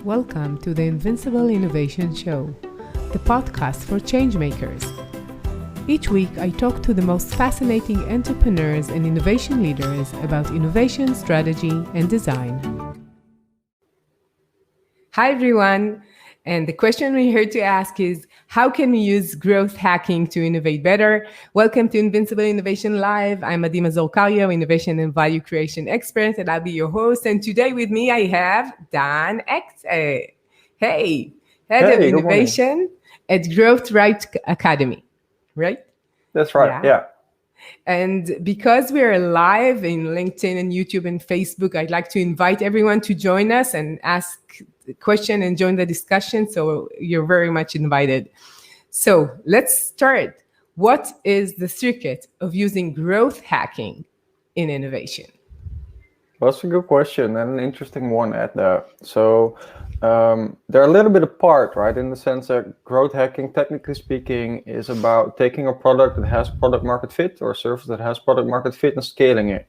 Welcome to the Invincible Innovation Show, the podcast for changemakers. Each week, I talk to the most fascinating entrepreneurs and innovation leaders about innovation, strategy, and design. Hi, everyone. And the question we're here to ask is, how can we use growth hacking to innovate better? Welcome to Invincible Innovation Live. I'm Adi Mazor Kario, innovation and value creation expert, and I'll be your host. And today with me, I have Daan Akse. Hey, Head of Innovation at Growth Right Academy, right? That's right, yeah. And because we're live in LinkedIn and YouTube and Facebook, I'd like to invite everyone to join us and ask the question and join the discussion. So you're very much invited. So let's start. What is the secret of using growth hacking in innovation? Well, that's a good question and an interesting one at that. So they're a little bit apart, right? In the sense that growth hacking, technically speaking, is about taking a product that has product market fit or a service that has product market fit and scaling it.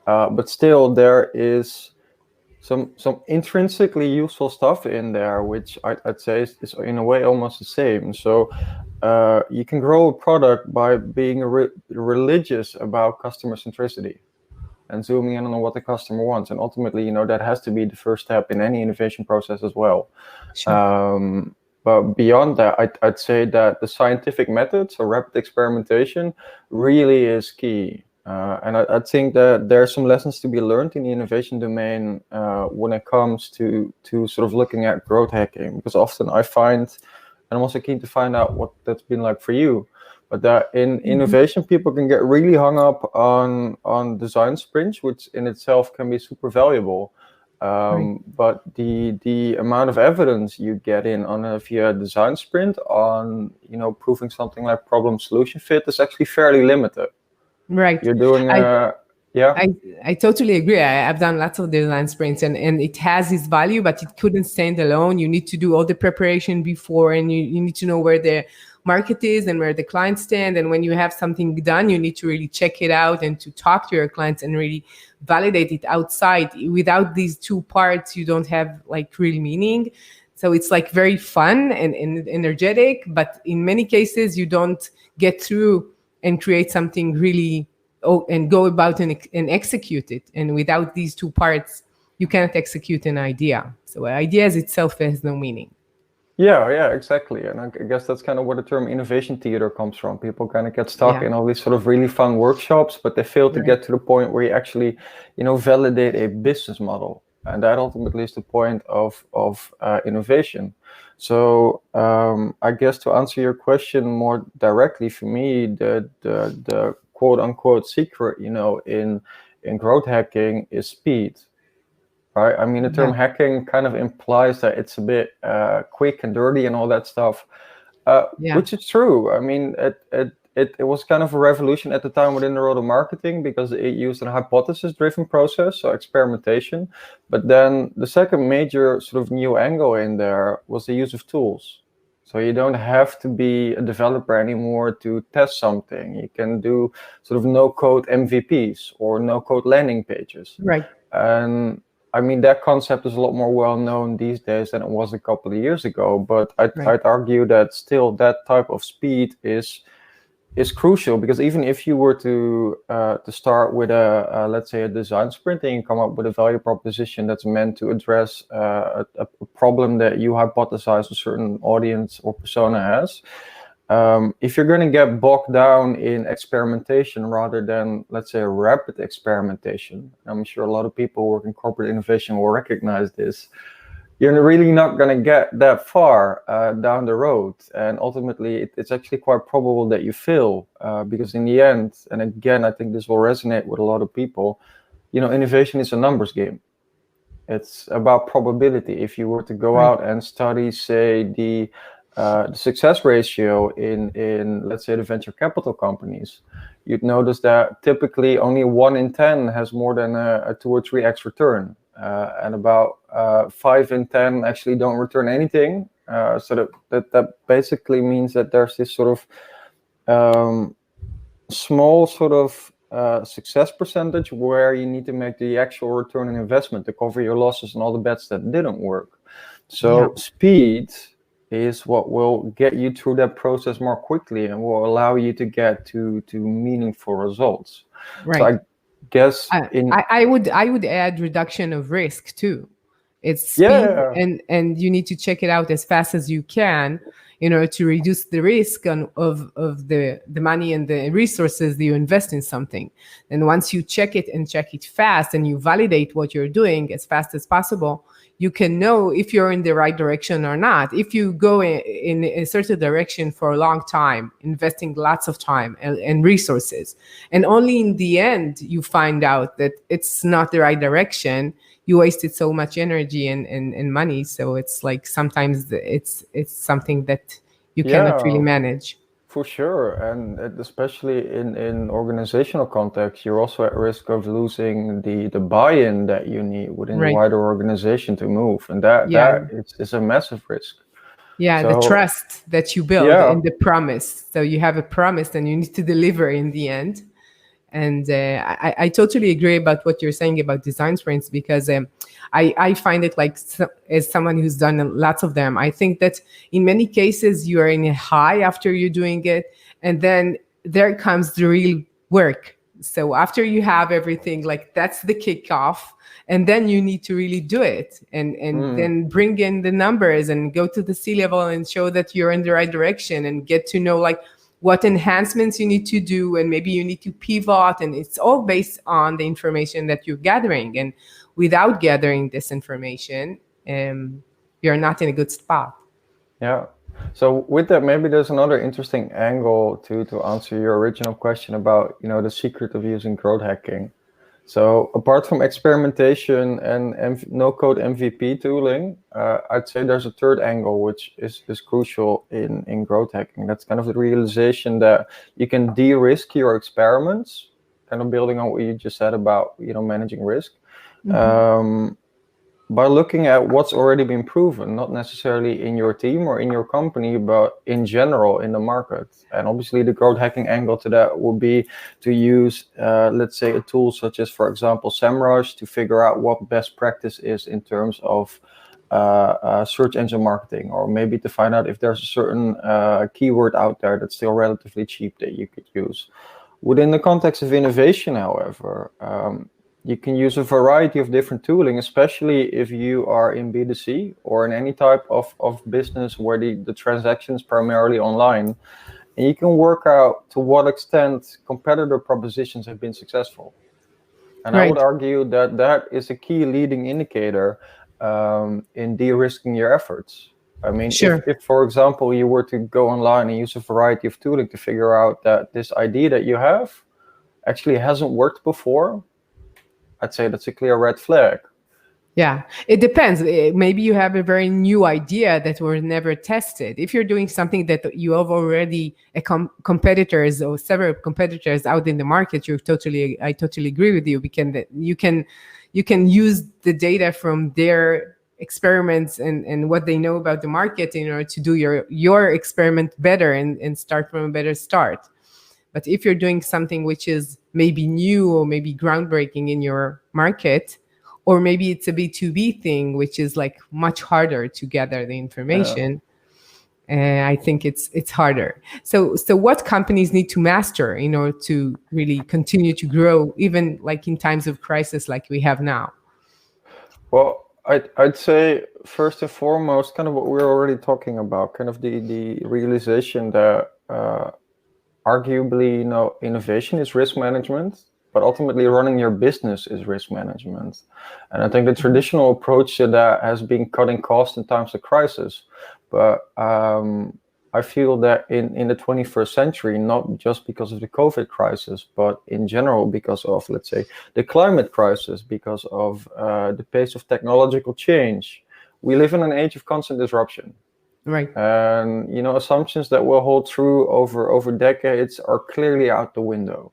But still, there is some intrinsically useful stuff in there, which I'd say is in a way almost the same. So you can grow a product by being religious about customer centricity and zooming in on what the customer wants. And ultimately, that has to be the first step in any innovation process as well. Sure. But beyond that, I'd say that the scientific method, so rapid experimentation, really is key. And I think that there are some lessons to be learned in the innovation domain when it comes to sort of looking at growth hacking. Because often I find, and I'm also keen to find out what that's been like for you, but that in innovation, people can get really hung up on design sprints, which in itself can be super valuable. Right. But the amount of evidence you get in on via design sprint on proving something like problem solution fit is actually fairly limited. Right. You're doing yeah. I totally agree. I've done lots of design sprints and it has its value, but it couldn't stand alone. You need to do all the preparation before, and you need to know where the market is and where the clients stand. And when you have something done, you need to really check it out and to talk to your clients and really validate it outside. Without these two parts, you don't have like real meaning. So it's like very fun and energetic, but in many cases, you don't get through and create something really and go about and execute it. And without these two parts, you cannot execute an idea. So ideas itself has no meaning. Yeah, exactly. And I guess that's kind of where the term innovation theater comes from. People kind of get stuck in all these sort of really fun workshops, but they fail to get to the point where you actually, validate a business model. And that ultimately is the point of innovation. So I guess to answer your question more directly, for me, the quote unquote secret, in growth hacking is speed. Right. I mean, the term hacking kind of implies that it's a bit quick and dirty and all that stuff, which is true. I mean, it was kind of a revolution at the time within the world of marketing because it used a hypothesis-driven process, so experimentation. But then the second major sort of new angle in there was the use of tools. So you don't have to be a developer anymore to test something. You can do sort of no-code MVPs or no-code landing pages. Right. And I mean, that concept is a lot more well known these days than it was a couple of years ago. But I'd argue that still that type of speed is crucial, because even if you were to start with let's say a design sprint and you come up with a value proposition that's meant to address a problem that you hypothesize a certain audience or persona has. If you're going to get bogged down in experimentation rather than, let's say, rapid experimentation, I'm sure a lot of people working in corporate innovation will recognize this, you're really not going to get that far down the road. And ultimately, it's actually quite probable that you fail because in the end, and again, I think this will resonate with a lot of people, innovation is a numbers game. It's about probability. If you were to go out and study, say, the success ratio in let's say the venture capital companies, you'd notice that typically only 1 in 10 has more than a 2 or 3x return, and about 5 in 10 actually don't return anything. So that basically means that there's this sort of small sort of success percentage where you need to make the actual return on investment to cover your losses and all the bets that didn't work. So speed is what will get you through that process more quickly and will allow you to get to meaningful results. Right. So I guess I would add reduction of risk too. It's speed, yeah, and you need to check it out as fast as you can in order to reduce the risk of the money and the resources that you invest in something. And once you check it fast and you validate what you're doing as fast as possible, you can know if you're in the right direction or not. If you go in a certain direction for a long time, investing lots of time and resources, and only in the end you find out that it's not the right direction, you wasted so much energy and money. So it's like sometimes it's something that you cannot really manage. For sure, and especially in organizational context, you're also at risk of losing the buy-in that you need within the Right. wider organization to move, and that is a massive risk. Yeah, the trust that you build in the promise. So you have a promise, and you need to deliver in the end. And I totally agree about what you're saying about design sprints, because I find it like, as someone who's done lots of them, I think that in many cases you are in a high after you're doing it, and then there comes the real work. So after you have everything, like that's the kickoff, and then you need to really do it and then bring in the numbers and go to the C-level and show that you're in the right direction and get to know like what enhancements you need to do, and maybe you need to pivot, and it's all based on the information that you're gathering. And without gathering this information, you're not in a good spot. Yeah. So with that, maybe there's another interesting angle to answer your original question about, the secret of using growth hacking. So apart from experimentation and no-code MVP tooling, I'd say there's a third angle which is crucial in growth hacking. That's kind of the realization that you can de-risk your experiments, kind of building on what you just said about managing risk, by looking at what's already been proven, not necessarily in your team or in your company, but in general in the market. And obviously the growth hacking angle to that would be to use, let's say, a tool such as, for example, SEMrush, to figure out what best practice is in terms of search engine marketing, or maybe to find out if there's a certain keyword out there that's still relatively cheap that you could use. Within the context of innovation, however, you can use a variety of different tooling, especially if you are in B2C or in any type of business where the transaction is primarily online. And you can work out to what extent competitor propositions have been successful. And I would argue that that is a key leading indicator in de-risking your efforts. I mean, if, for example, you were to go online and use a variety of tooling to figure out that this idea that you have actually hasn't worked before, I'd say that's a clear red flag. Yeah, it depends. Maybe you have a very new idea that was never tested. If you're doing something that you have already competitors or several competitors out in the market, I totally agree with you. You can use the data from their experiments and what they know about the market in order to do your experiment better and start from a better start. But if you're doing something which is maybe new or maybe groundbreaking in your market, or maybe it's a B2B thing, which is like much harder to gather the information, I think it's harder. So what companies need to master in order to really continue to grow, even like in times of crisis like we have now? Well, I'd say first and foremost, kind of what we're already talking about, kind of the realization that arguably, innovation is risk management, but ultimately running your business is risk management. And I think the traditional approach to that has been cutting costs in times of crisis. But I feel that in the 21st century, not just because of the COVID crisis, but in general because of, let's say, the climate crisis, because of the pace of technological change, we live in an age of constant disruption. Right. And assumptions that will hold true over decades are clearly out the window.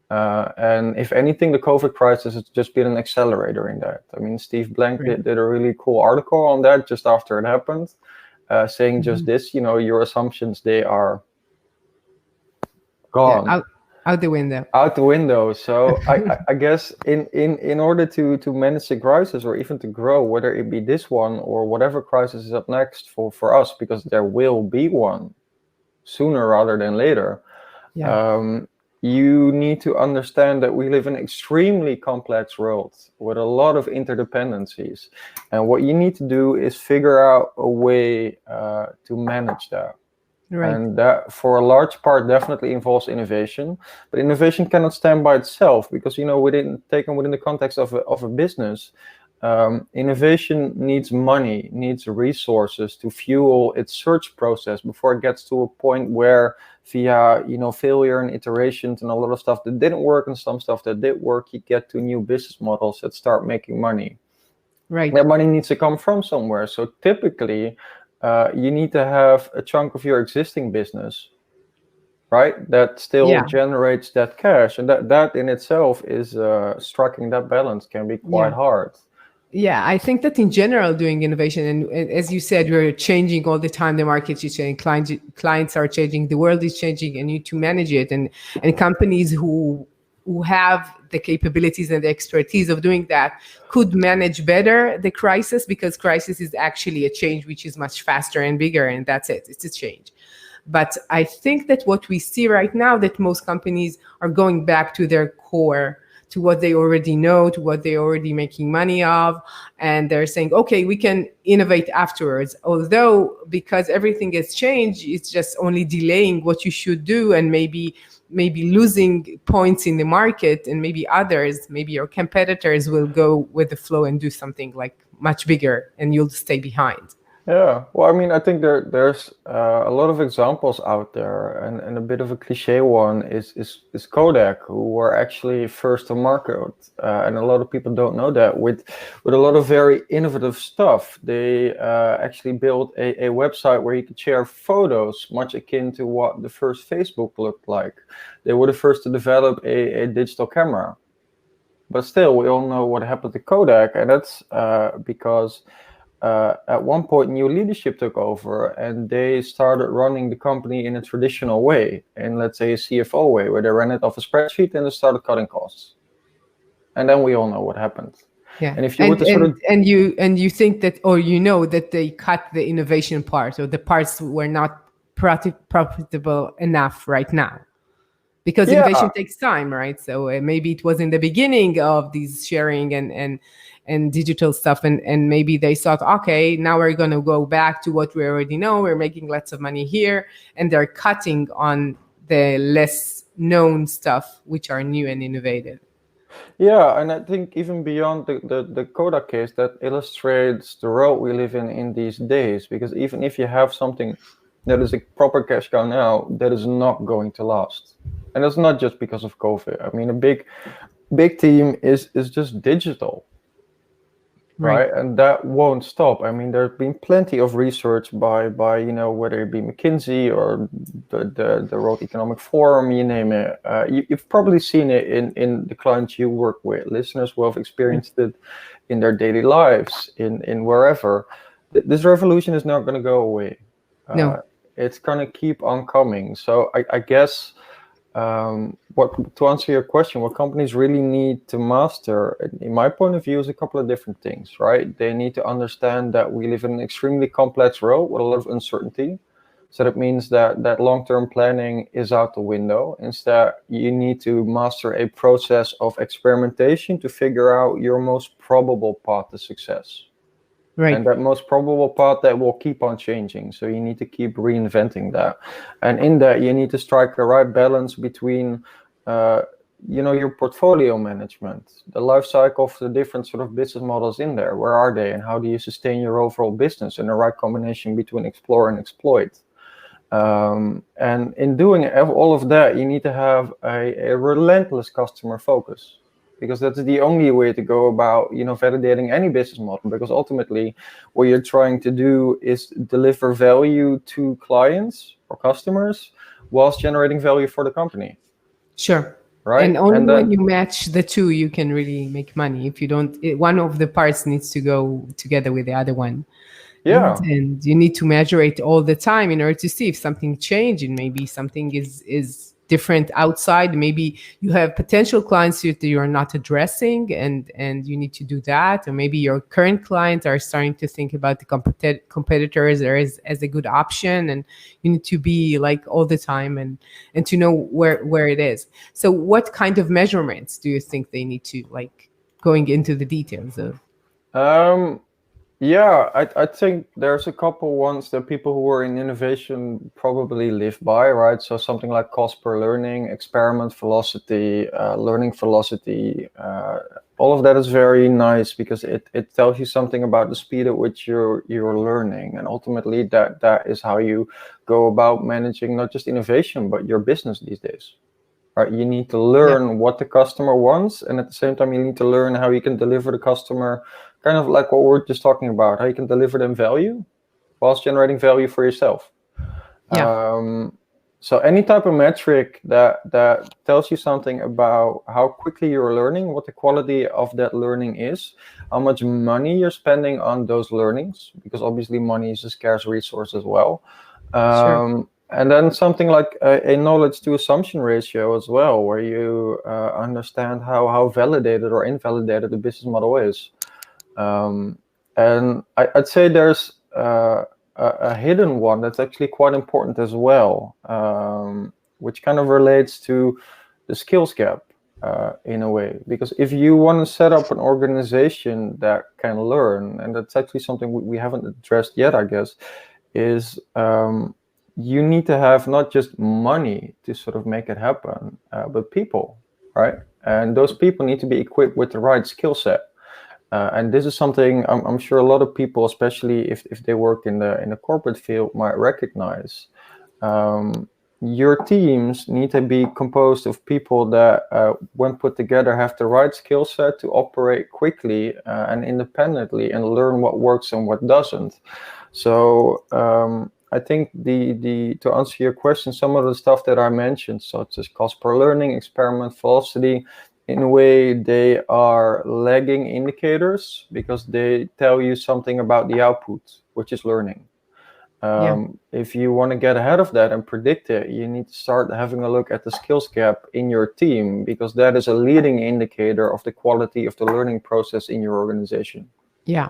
And if anything, the COVID crisis has just been an accelerator in that. I mean, Steve Blank did a really cool article on that just after it happened, saying just this, your assumptions, they are gone. Yeah, Out the window. Out the window. So I guess in order to manage the crisis or even to grow, whether it be this one or whatever crisis is up next for us, because there will be one sooner rather than later. Yeah. You need to understand that we live in an extremely complex world with a lot of interdependencies. And what you need to do is figure out a way to manage that. Right. And that, for a large part, definitely involves innovation. But innovation cannot stand by itself because, within the context of a business, innovation needs money, needs resources to fuel its search process before it gets to a point where, via failure and iterations and a lot of stuff that didn't work and some stuff that did work, you get to new business models that start making money. Right. That money needs to come from somewhere. So typically, you need to have a chunk of your existing business, right, that still generates that cash, and that in itself is striking that balance can be quite hard. Yeah, I think that in general, doing innovation, and as you said, we're changing all the time. The market is changing, clients are changing, the world is changing, and you need to manage it. And companies who have the capabilities and the expertise of doing that could manage better the crisis, because crisis is actually a change which is much faster and bigger, and that's it. It's a change. But I think that what we see right now, that most companies are going back to their core, to what they already know, to what they're already making money of. And they're saying, okay, we can innovate afterwards. Although, because everything has changed, it's just only delaying what you should do, and maybe losing points in the market, and maybe others, maybe your competitors will go with the flow and do something like much bigger, and you'll stay behind. Yeah, well, I mean, I think there's a lot of examples out there, and a bit of a cliche one is Kodak, who were actually first to market, and a lot of people don't know that, with a lot of very innovative stuff. They actually built a website where you could share photos, much akin to what the first Facebook looked like. They were the first to develop a digital camera, but still, we all know what happened to Kodak, and that's because at one point new leadership took over, and they started running the company in a traditional way, in, let's say, a CFO way, where they ran it off a spreadsheet and they started cutting costs. And then we all know what happened. Yeah. And if you were to and you think that, or that they cut the innovation part, or the parts were not profitable enough right now, because innovation takes time, right? So maybe it was in the beginning of these sharing and digital stuff, and maybe they thought, okay, now we're going to go back to what we already know. We're making lots of money here, and they're cutting on the less known stuff, which are new and innovative. Yeah, and I think even beyond the Kodak case, that illustrates the world we live in these days, because even if you have something that is a proper cash cow now, that is not going to last. And that's not just because of COVID. I mean, a big team is just digital. Right, and that won't stop. I mean, there's been plenty of research by whether it be McKinsey or the World Economic Forum, you name it. You've probably seen it in the clients you work with, listeners who have experienced it in their daily lives, in wherever. This revolution is not going to go away. No, it's going to keep on coming. So I guess. To answer your question, what companies really need to master, in my point of view, is a couple of different things, right? They need to understand that we live in an extremely complex world with a lot of uncertainty. So that means that long-term planning is out the window. Instead, you need to master a process of experimentation to figure out your most probable path to success. Right. And that most probable path that will keep on changing. So you need to keep reinventing that. And in that, you need to strike the right balance between, your portfolio management, the life cycle of the different sort of business models in there. Where are they? And how do you sustain your overall business? And the right combination between explore and exploit. And in doing all of that, you need to have a relentless customer focus. Because that's the only way to go about, validating any business model. Because ultimately, what you're trying to do is deliver value to clients or customers, whilst generating value for the company. Sure. Right. And only when you match the two, you can really make money. If you don't, one of the parts needs to go together with the other one. Yeah. And you need to measure it all the time in order to see if something changed, and maybe something is different outside. Maybe you have potential clients that you're not addressing, and you need to do that. Or maybe your current clients are starting to think about the competitors as a good option, and you need to be like all the time and to know where it is. So what kind of measurements do you think they need to, like, going into the details of? Yeah, I think there's a couple ones that people who are in innovation probably live by, right? So something like cost per learning, experiment velocity, learning velocity, all of that is very nice because it tells you something about the speed at which you're learning, and ultimately that is how you go about managing not just innovation but your business these days. Right, you need to learn what the customer wants, and at the same time, you need to learn how you can deliver the customer, kind of like what we're just talking about, how you can deliver them value whilst generating value for yourself. So any type of metric that tells you something about how quickly you're learning, what the quality of that learning is, how much money you're spending on those learnings, because obviously money is a scarce resource as well. Sure. And then something like a knowledge to assumption ratio as well, where you understand how validated or invalidated the business model is. And I'd say there's a hidden one that's actually quite important as well, which kind of relates to the skills gap in a way. Because if you want to set up an organization that can learn, and that's actually something we haven't addressed yet, I guess, is you need to have not just money to sort of make it happen, but people, right? And those people need to be equipped with the right skill set. And this is something I'm sure a lot of people, especially if they work in the corporate field, might recognize. Your teams need to be composed of people that, when put together, have the right skill set to operate quickly and independently and learn what works and what doesn't. So I think to answer your question, some of the stuff that I mentioned, such as cost per learning, experiment velocity, in a way they are lagging indicators because they tell you something about the output, which is learning. If you want to get ahead of that and predict it, you need to start having a look at the skills gap in your team, because that is a leading indicator of the quality of the learning process in your organization. Yeah.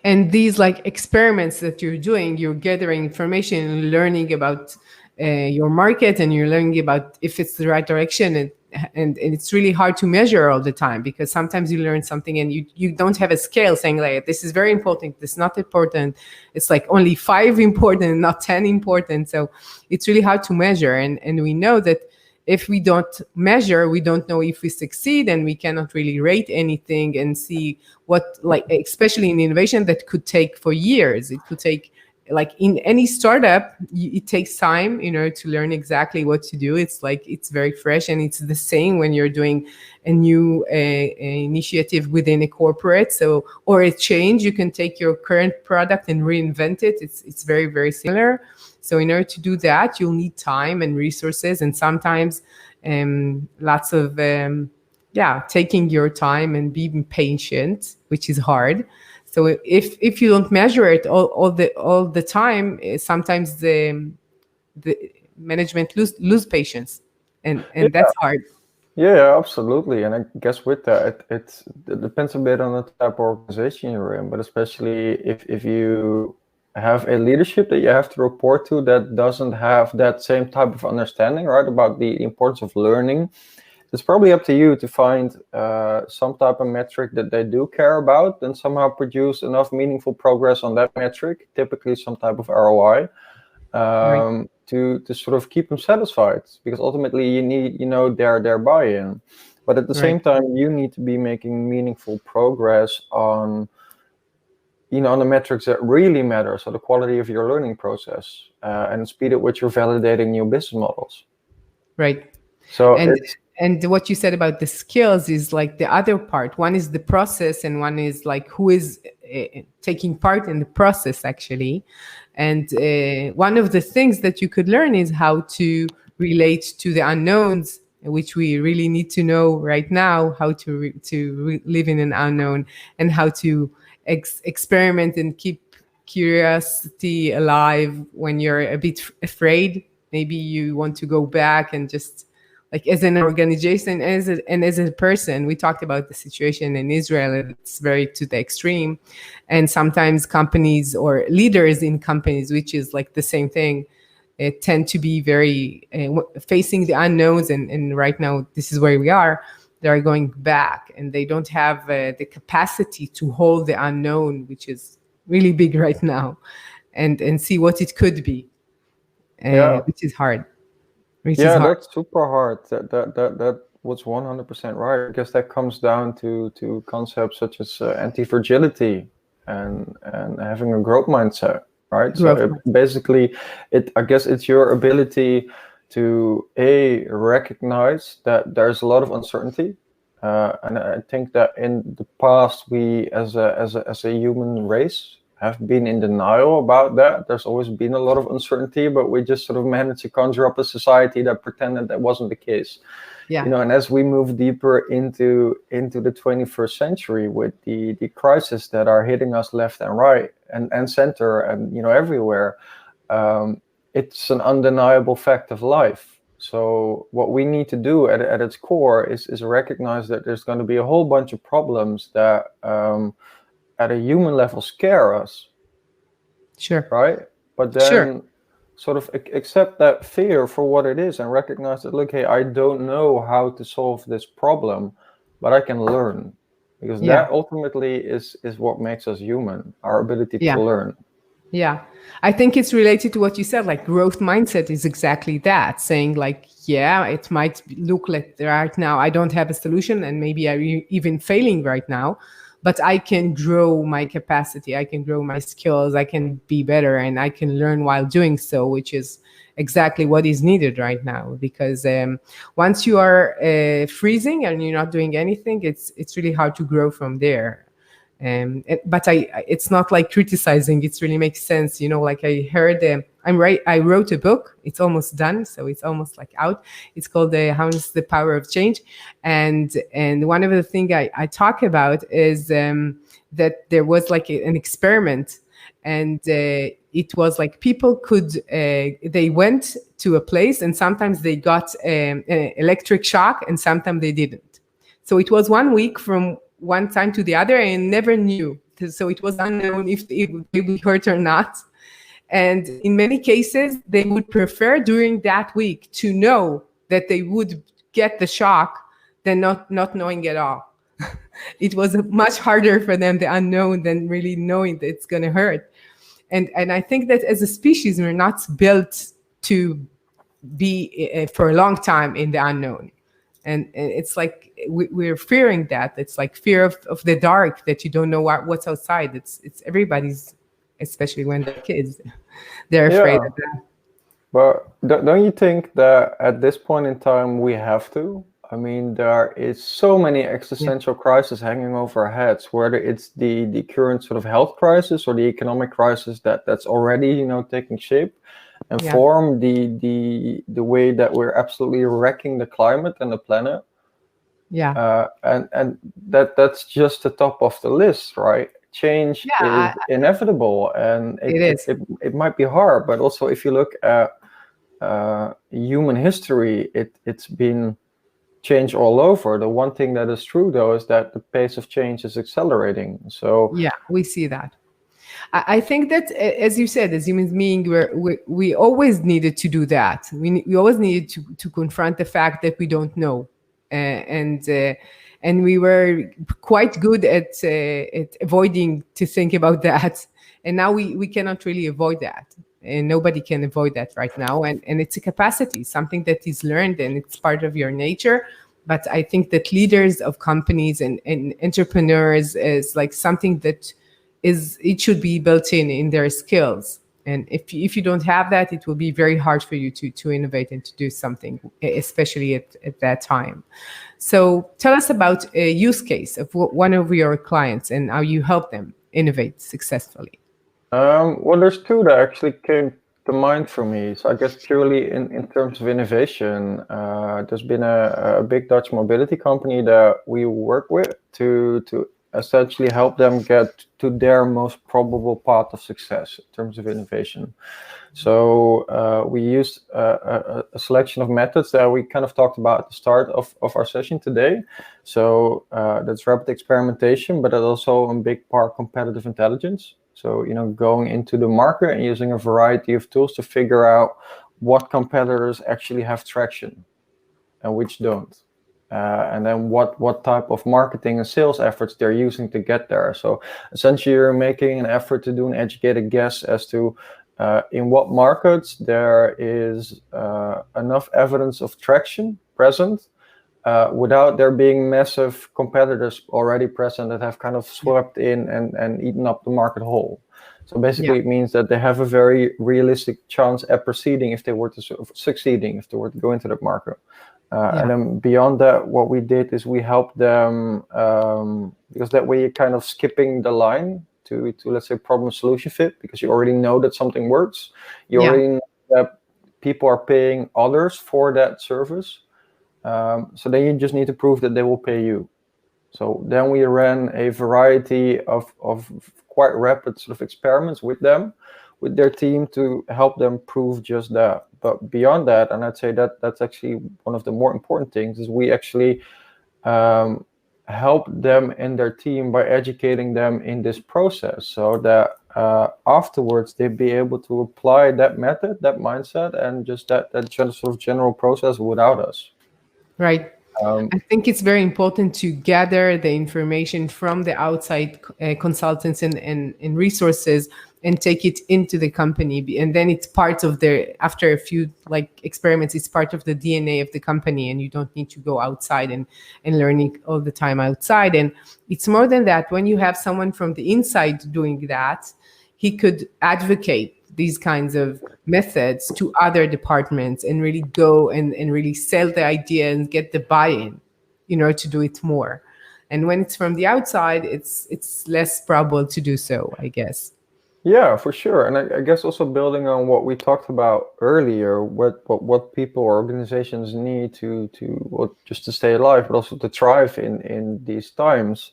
And these like experiments that you're doing, you're gathering information and learning about your market, and you're learning about if it's the right direction. And it's really hard to measure all the time, because sometimes you learn something and you don't have a scale saying like, this is very important, this is not important. It's like only 5 important, not 10 important. So it's really hard to measure. And we know that if we don't measure, we don't know if we succeed, and we cannot really rate anything and see what, like, especially in innovation that could take for years. It could take, like in any startup, it takes time, to learn exactly what to do. It's like, it's very fresh, and it's the same when you're doing a new initiative within a corporate. So, or a change, you can take your current product and reinvent it. It's very, very similar. So in order to do that, you'll need time and resources, and sometimes lots of taking your time and being patient, which is hard. So if you don't measure it all the time, sometimes the management lose patience, and that's hard. Yeah, absolutely. And I guess with that, it depends a bit on the type of organization you're in, but especially if you have a leadership that you have to report to that doesn't have that same type of understanding, right, about the importance of learning, it's probably up to you to find some type of metric that they do care about, and somehow produce enough meaningful progress on that metric, typically some type of ROI, Right. to sort of keep them satisfied, because ultimately you need their buy-in. But at the same time, you need to be making meaningful progress on on the metrics that really matter, so the quality of your learning process and the speed at which you're validating new business models. Right. So And what you said about the skills is like the other part. One is the process, and one is like who is taking part in the process, actually. And one of the things that you could learn is how to relate to the unknowns, which we really need to know right now, how to live in an unknown, and how to experiment and keep curiosity alive when you're a bit afraid. Maybe you want to go back and just like as an organization, and as a person. We talked about the situation in Israel, and it's very to the extreme. And sometimes companies or leaders in companies, which is like the same thing, tend to be very facing the unknowns. And right now, this is where we are. They are going back, and they don't have the capacity to hold the unknown, which is really big right now, and see what it could be, which is hard. That's super hard. That was 100% right. I guess that comes down to concepts such as anti-fragility and having a growth mindset, right? Basically, I guess it's your ability to recognize that there's a lot of uncertainty, and I think that in the past we as a human race have been in denial about that. There's always been a lot of uncertainty, but we just sort of managed to conjure up a society that pretended that wasn't the case. Yeah. And as we move deeper into the 21st century with the crises that are hitting us left and right and center and everywhere, it's an undeniable fact of life. So what we need to do at its core is recognize that there's going to be a whole bunch of problems that at a human level scare us. Sure. Right? But then sort of accept that fear for what it is and recognize that, look, hey, I don't know how to solve this problem, but I can learn. Because that ultimately is what makes us human, our ability to learn. Yeah. I think it's related to what you said, like growth mindset is exactly that, saying like, yeah, it might look like right now I don't have a solution and maybe I'm even failing right now, but I can grow my capacity, I can grow my skills, I can be better, and I can learn while doing so, which is exactly what is needed right now. Because once you are freezing and you're not doing anything, it's really hard to grow from there. But it's not like criticizing. It really makes sense. Like I heard, I wrote a book. It's almost done, so it's almost like out. It's called "How is the Power of Change," and one of the things I talk about is that there was like an experiment, and it was like people could they went to a place, and sometimes they got an electric shock, and sometimes they didn't. So it was 1 week from one time to the other, and never knew. So it was unknown if they would be hurt or not. And in many cases, they would prefer during that week to know that they would get the shock than not knowing at all. It was much harder for them, the unknown, than really knowing that it's going to hurt. And I think that as a species, we're not built to be for a long time in the unknown. And it's like we're fearing that. It's like fear of the dark, that you don't know what's outside. It's everybody's, especially when they're kids, they're afraid of that. But don't you think that at this point in time we have to? I mean, there is so many existential crises hanging over our heads, whether it's the current sort of health crisis or the economic crisis that's already taking shape and form, the way that we're absolutely wrecking the climate and the planet. And that's just the top of the list, right? Change is inevitable, and it might be hard, but also if you look at human history, it's been change all over. The one thing that is true, though, is that the pace of change is accelerating. So we see that. I think that, as you said, as human beings, we always needed to do that. We always needed to confront the fact that we don't know, and we were quite good at avoiding to think about that. And now we cannot really avoid that, and nobody can avoid that right now. And it's a capacity, something that is learned, and it's part of your nature. But I think that leaders of companies and entrepreneurs is like something that it should be built in their skills. And if you don't have that, it will be very hard for you to innovate and to do something, especially at that time. So tell us about a use case of one of your clients and how you help them innovate successfully. Well, there's two that actually came to mind for me. So I guess purely in terms of innovation, there's been a big Dutch mobility company that we work with to essentially help them get to their most probable path of success in terms of innovation. So we used a selection of methods that we kind of talked about at the start of our session today. So that's rapid experimentation, but that's also in big part competitive intelligence. So, going into the market and using a variety of tools to figure out what competitors actually have traction and which don't. And then what type of marketing and sales efforts they're using to get there. So essentially, you're making an effort to do an educated guess as to in what markets there is enough evidence of traction present without there being massive competitors already present that have kind of swept in and eaten up the market whole. So basically, it means that they have a very realistic chance at proceeding if they were to succeeding, if they were to go into that market. And then beyond that, what we did is we helped them because that way you're kind of skipping the line to let's say problem solution fit, because you already know that something works. You already know that people are paying others for that service. So then you just need to prove that they will pay you. So then we ran a variety of quite rapid sort of experiments with them, with their team, to help them prove just that. But beyond that, and I'd say that that's actually one of the more important things, is we actually help them and their team by educating them in this process, so that afterwards they'd be able to apply that method, that mindset, and just that sort of general process without us. Right. I think it's very important to gather the information from the outside consultants and resources and take it into the company. And then it's part of after a few experiments, it's part of the DNA of the company, and you don't need to go outside and learning all the time outside. And it's more than that. When you have someone from the inside doing that, he could advocate these kinds of methods to other departments and really go and really sell the idea and get the buy-in in order to do it more. And when it's from the outside, it's less probable to do so, I guess. Yeah, for sure. And I guess also building on what we talked about earlier, what people or organizations need to just to stay alive, but also to thrive in these times.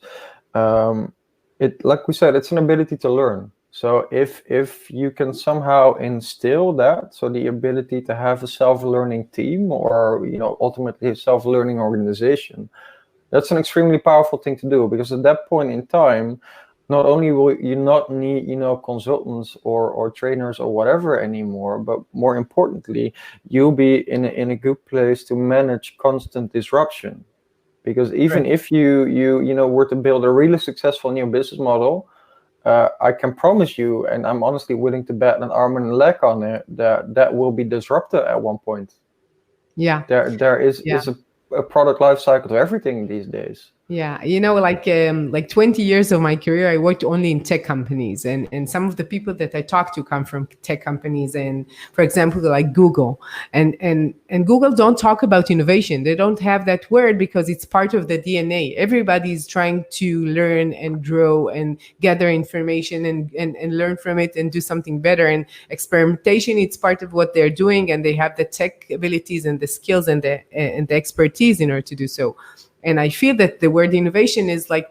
Like we said, it's an ability to learn. So if you can somehow instill that, so the ability to have a self-learning team, or ultimately a self-learning organization, that's an extremely powerful thing to do, because at that point in time, not only will you not need consultants or trainers or whatever anymore, but more importantly, you'll be in a good place to manage constant disruption. Because even if you were to build a really successful new business model, I can promise you, and I'm honestly willing to bet an arm and a leg on it, that will be disrupted at one point. Yeah. There is a product life cycle to everything these days. Yeah, 20 years of my career, I worked only in tech companies, and some of the people that I talk to come from tech companies, and for example, like Google, and Google don't talk about innovation. They don't have that word because it's part of the DNA. Everybody's trying to learn and grow and gather information and learn from it and do something better. And experimentation, it's part of what they're doing, and they have the tech abilities and the skills and the expertise in order to do so. And I feel that the word innovation is like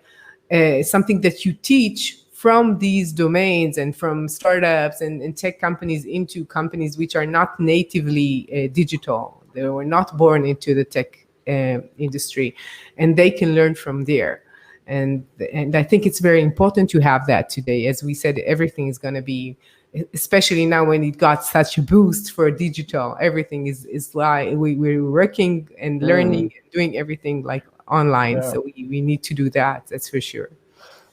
something that you teach from these domains and from startups and tech companies into companies which are not natively digital. They were not born into the tech industry, and they can learn from there. And I think it's very important to have that today. As we said, everything is going to be, especially now when it got such a boost for digital, everything is like we're working and learning and doing everything like online. So we need to do that. That's for sure.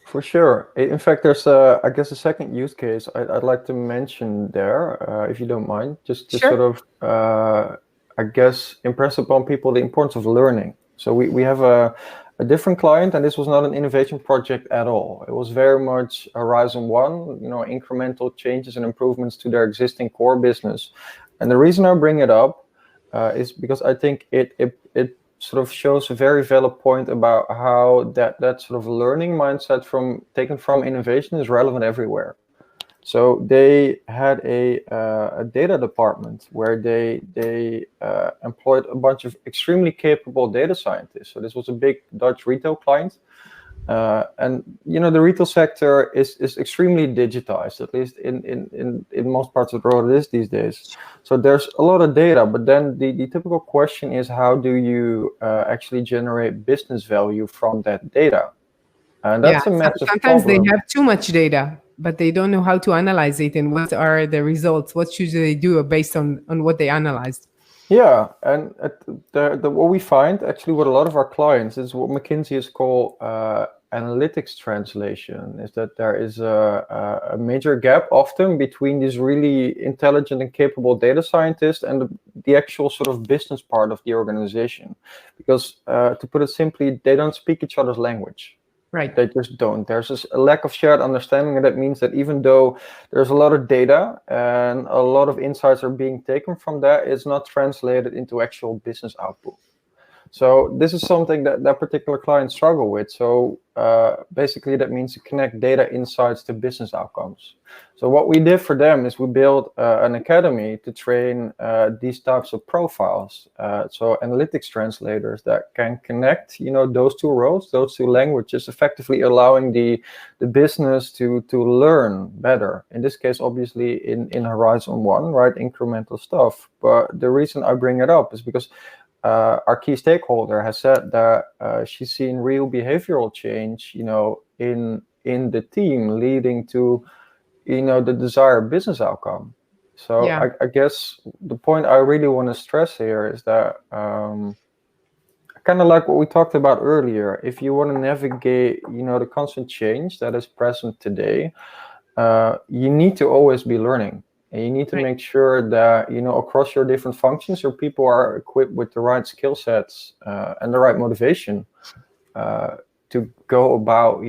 For sure. In fact, there's I guess a second use case I'd like to mention there, if you don't mind, just to sort of I guess impress upon people the importance of learning. So we have a different client, and this was not an innovation project at all. It was very much Horizon 1, incremental changes and improvements to their existing core business. And the reason I bring it up is because I think it sort of shows a very valid point about how that sort of learning mindset taken from innovation is relevant everywhere. So they had a data department where they employed a bunch of extremely capable data scientists. So this was a big Dutch retail client, And the retail sector is extremely digitized, at least in most parts of the world it is these days. So there's a lot of data, but then the typical question is, how do you actually generate business value from that data? And Yeah, that's a massive sometimes they problem. have too much data, but they don't know how to analyze it and what are the results. What should they do based on what they analyzed? Yeah, and what we find actually with a lot of our clients is what McKinsey is called analytics translation, is that there is a major gap often between these really intelligent and capable data scientists and the actual sort of business part of the organization. Because to put it simply, they don't speak each other's language. Right. They just don't. There's just a lack of shared understanding, and that means that even though there's a lot of data and a lot of insights are being taken from that, it's not translated into actual business output. So this is something that particular clients struggle with. So basically that means to connect data insights to business outcomes. So what we did for them is we built an academy to train these types of profiles. So analytics translators that can connect, those two roles, those two languages, effectively allowing the business to learn better. In this case, obviously in Horizon 1, right, incremental stuff. But the reason I bring it up is because our key stakeholder has said that she's seen real behavioral change, in the team, leading to, the desired business outcome. So Yeah. I guess the point I really want to stress here is that kind of like what we talked about earlier. If you want to navigate, the constant change that is present today, you need to always be learning. And you need to Right. make sure that, across your different functions, your people are equipped with the right skill sets and the right motivation to go about,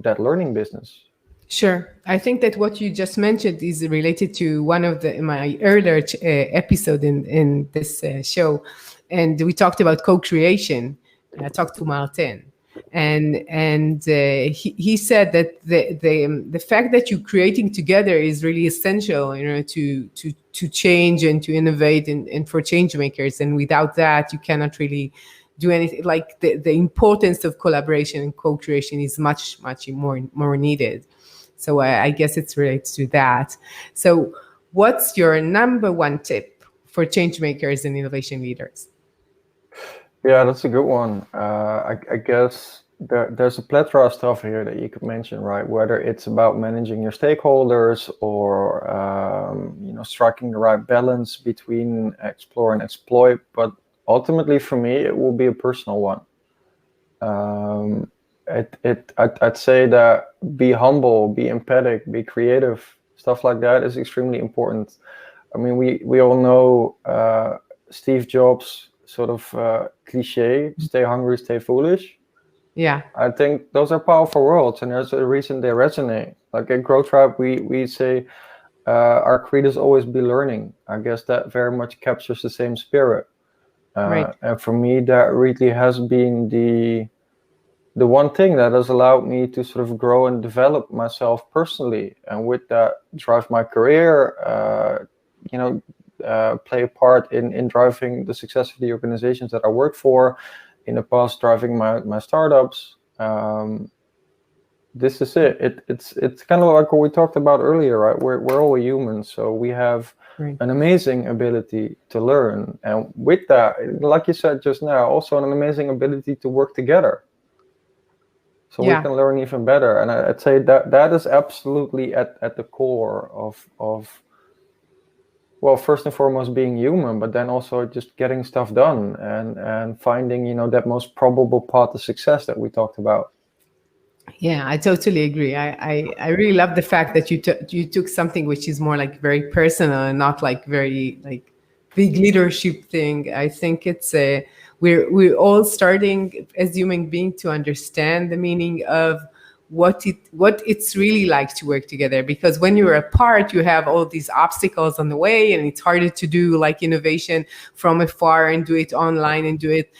that learning business. Sure. I think that what you just mentioned is related to one of my earlier episode in this show, and we talked about co-creation. I talked to Martin, and he said that the fact that you're creating together is really essential, to change and to innovate and for change makers. And without that, you cannot really do anything. Like the importance of collaboration and co-creation is much more needed. So I guess it's related to that. So what's your number one tip for change makers and innovation leaders? Yeah, that's a good one. I guess there's a plethora of stuff here that you could mention, right? Whether it's about managing your stakeholders or striking the right balance between explore and exploit. But ultimately, for me, it will be a personal one. I'd say that be humble, be empathic, be creative, stuff like that is extremely important. I mean, we all know Steve Jobs sort of cliche, stay hungry, stay foolish. Yeah. I think those are powerful words, and there's a reason they resonate. Like at Grow Tribe, we say our creed is always be learning. I guess that very much captures the same spirit. Right. And for me, that really has been the one thing that has allowed me to sort of grow and develop myself personally, and with that drive my career, play a part in driving the success of the organizations that I work for, in the past driving my startups. This is it. It's kind of like what we talked about earlier, right? We're all humans, so we have an amazing ability to learn, and with that, like you said just now, also an amazing ability to work together. So we can learn even better. And I'd say that is absolutely at the core of well, first and foremost being human, but then also just getting stuff done and finding, that most probable path to success that we talked about. Yeah, I totally agree. I really love the fact that you took something which is more like very personal and not like very like big leadership thing. I think it's we're all starting as human beings to understand the meaning of what it's really like to work together, because when you're apart you have all these obstacles on the way, and it's harder to do like innovation from afar and do it online and do it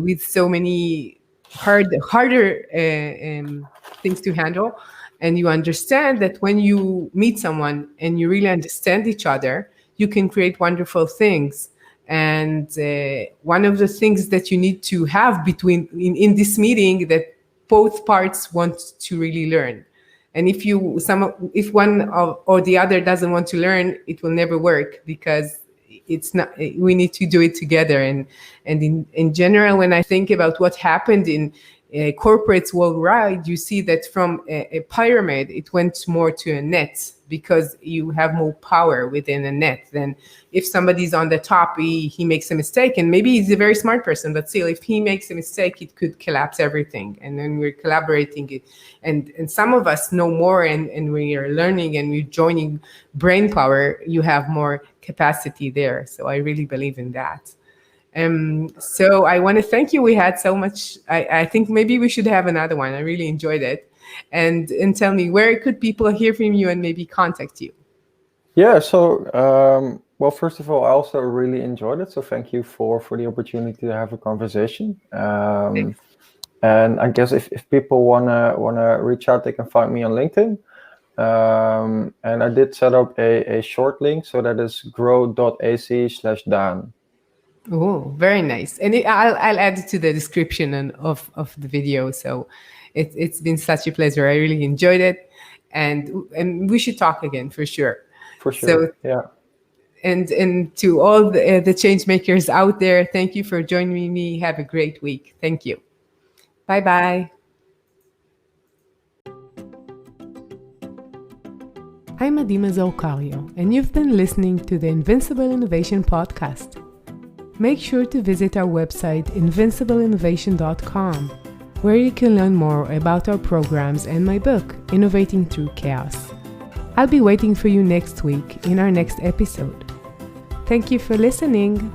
with so many harder things to handle. And you understand that when you meet someone and you really understand each other, you can create wonderful things. And one of the things that you need to have in this meeting that both parts want to really learn. And if one or the other doesn't want to learn, it will never work, because it's not. We need to do it together. And in general, when I think about what happened in corporates worldwide, you see that from a pyramid, it went more to a net, because you have more power within a net than if somebody's on the top, he makes a mistake, and maybe he's a very smart person, but still, if he makes a mistake, it could collapse everything. And then we're collaborating it. And some of us know more, and we are learning, and we're joining brain power, you have more capacity there. So I really believe in that. So I want to thank you. We had so much. I think maybe we should have another one. I really enjoyed it. And tell me, where could people hear from you and maybe contact you? Yeah, so well, first of all, I also really enjoyed it. So thank you for the opportunity to have a conversation. And I guess if people wanna reach out, they can find me on LinkedIn. And I did set up a short link, so that is grow.ac/Daan. Oh, very nice. And I'll add it to the description of the video. So it's been such a pleasure. I really enjoyed it, and we should talk again for sure. For sure. So, yeah. And to all the change makers out there, thank you for joining me. Have a great week. Thank you. Bye bye. I'm Adi Mazor Kario, and you've been listening to the Invincible Innovation podcast. Make sure to visit our website, invincibleinnovation.com, where you can learn more about our programs and my book, Innovating Through Chaos. I'll be waiting for you next week in our next episode. Thank you for listening.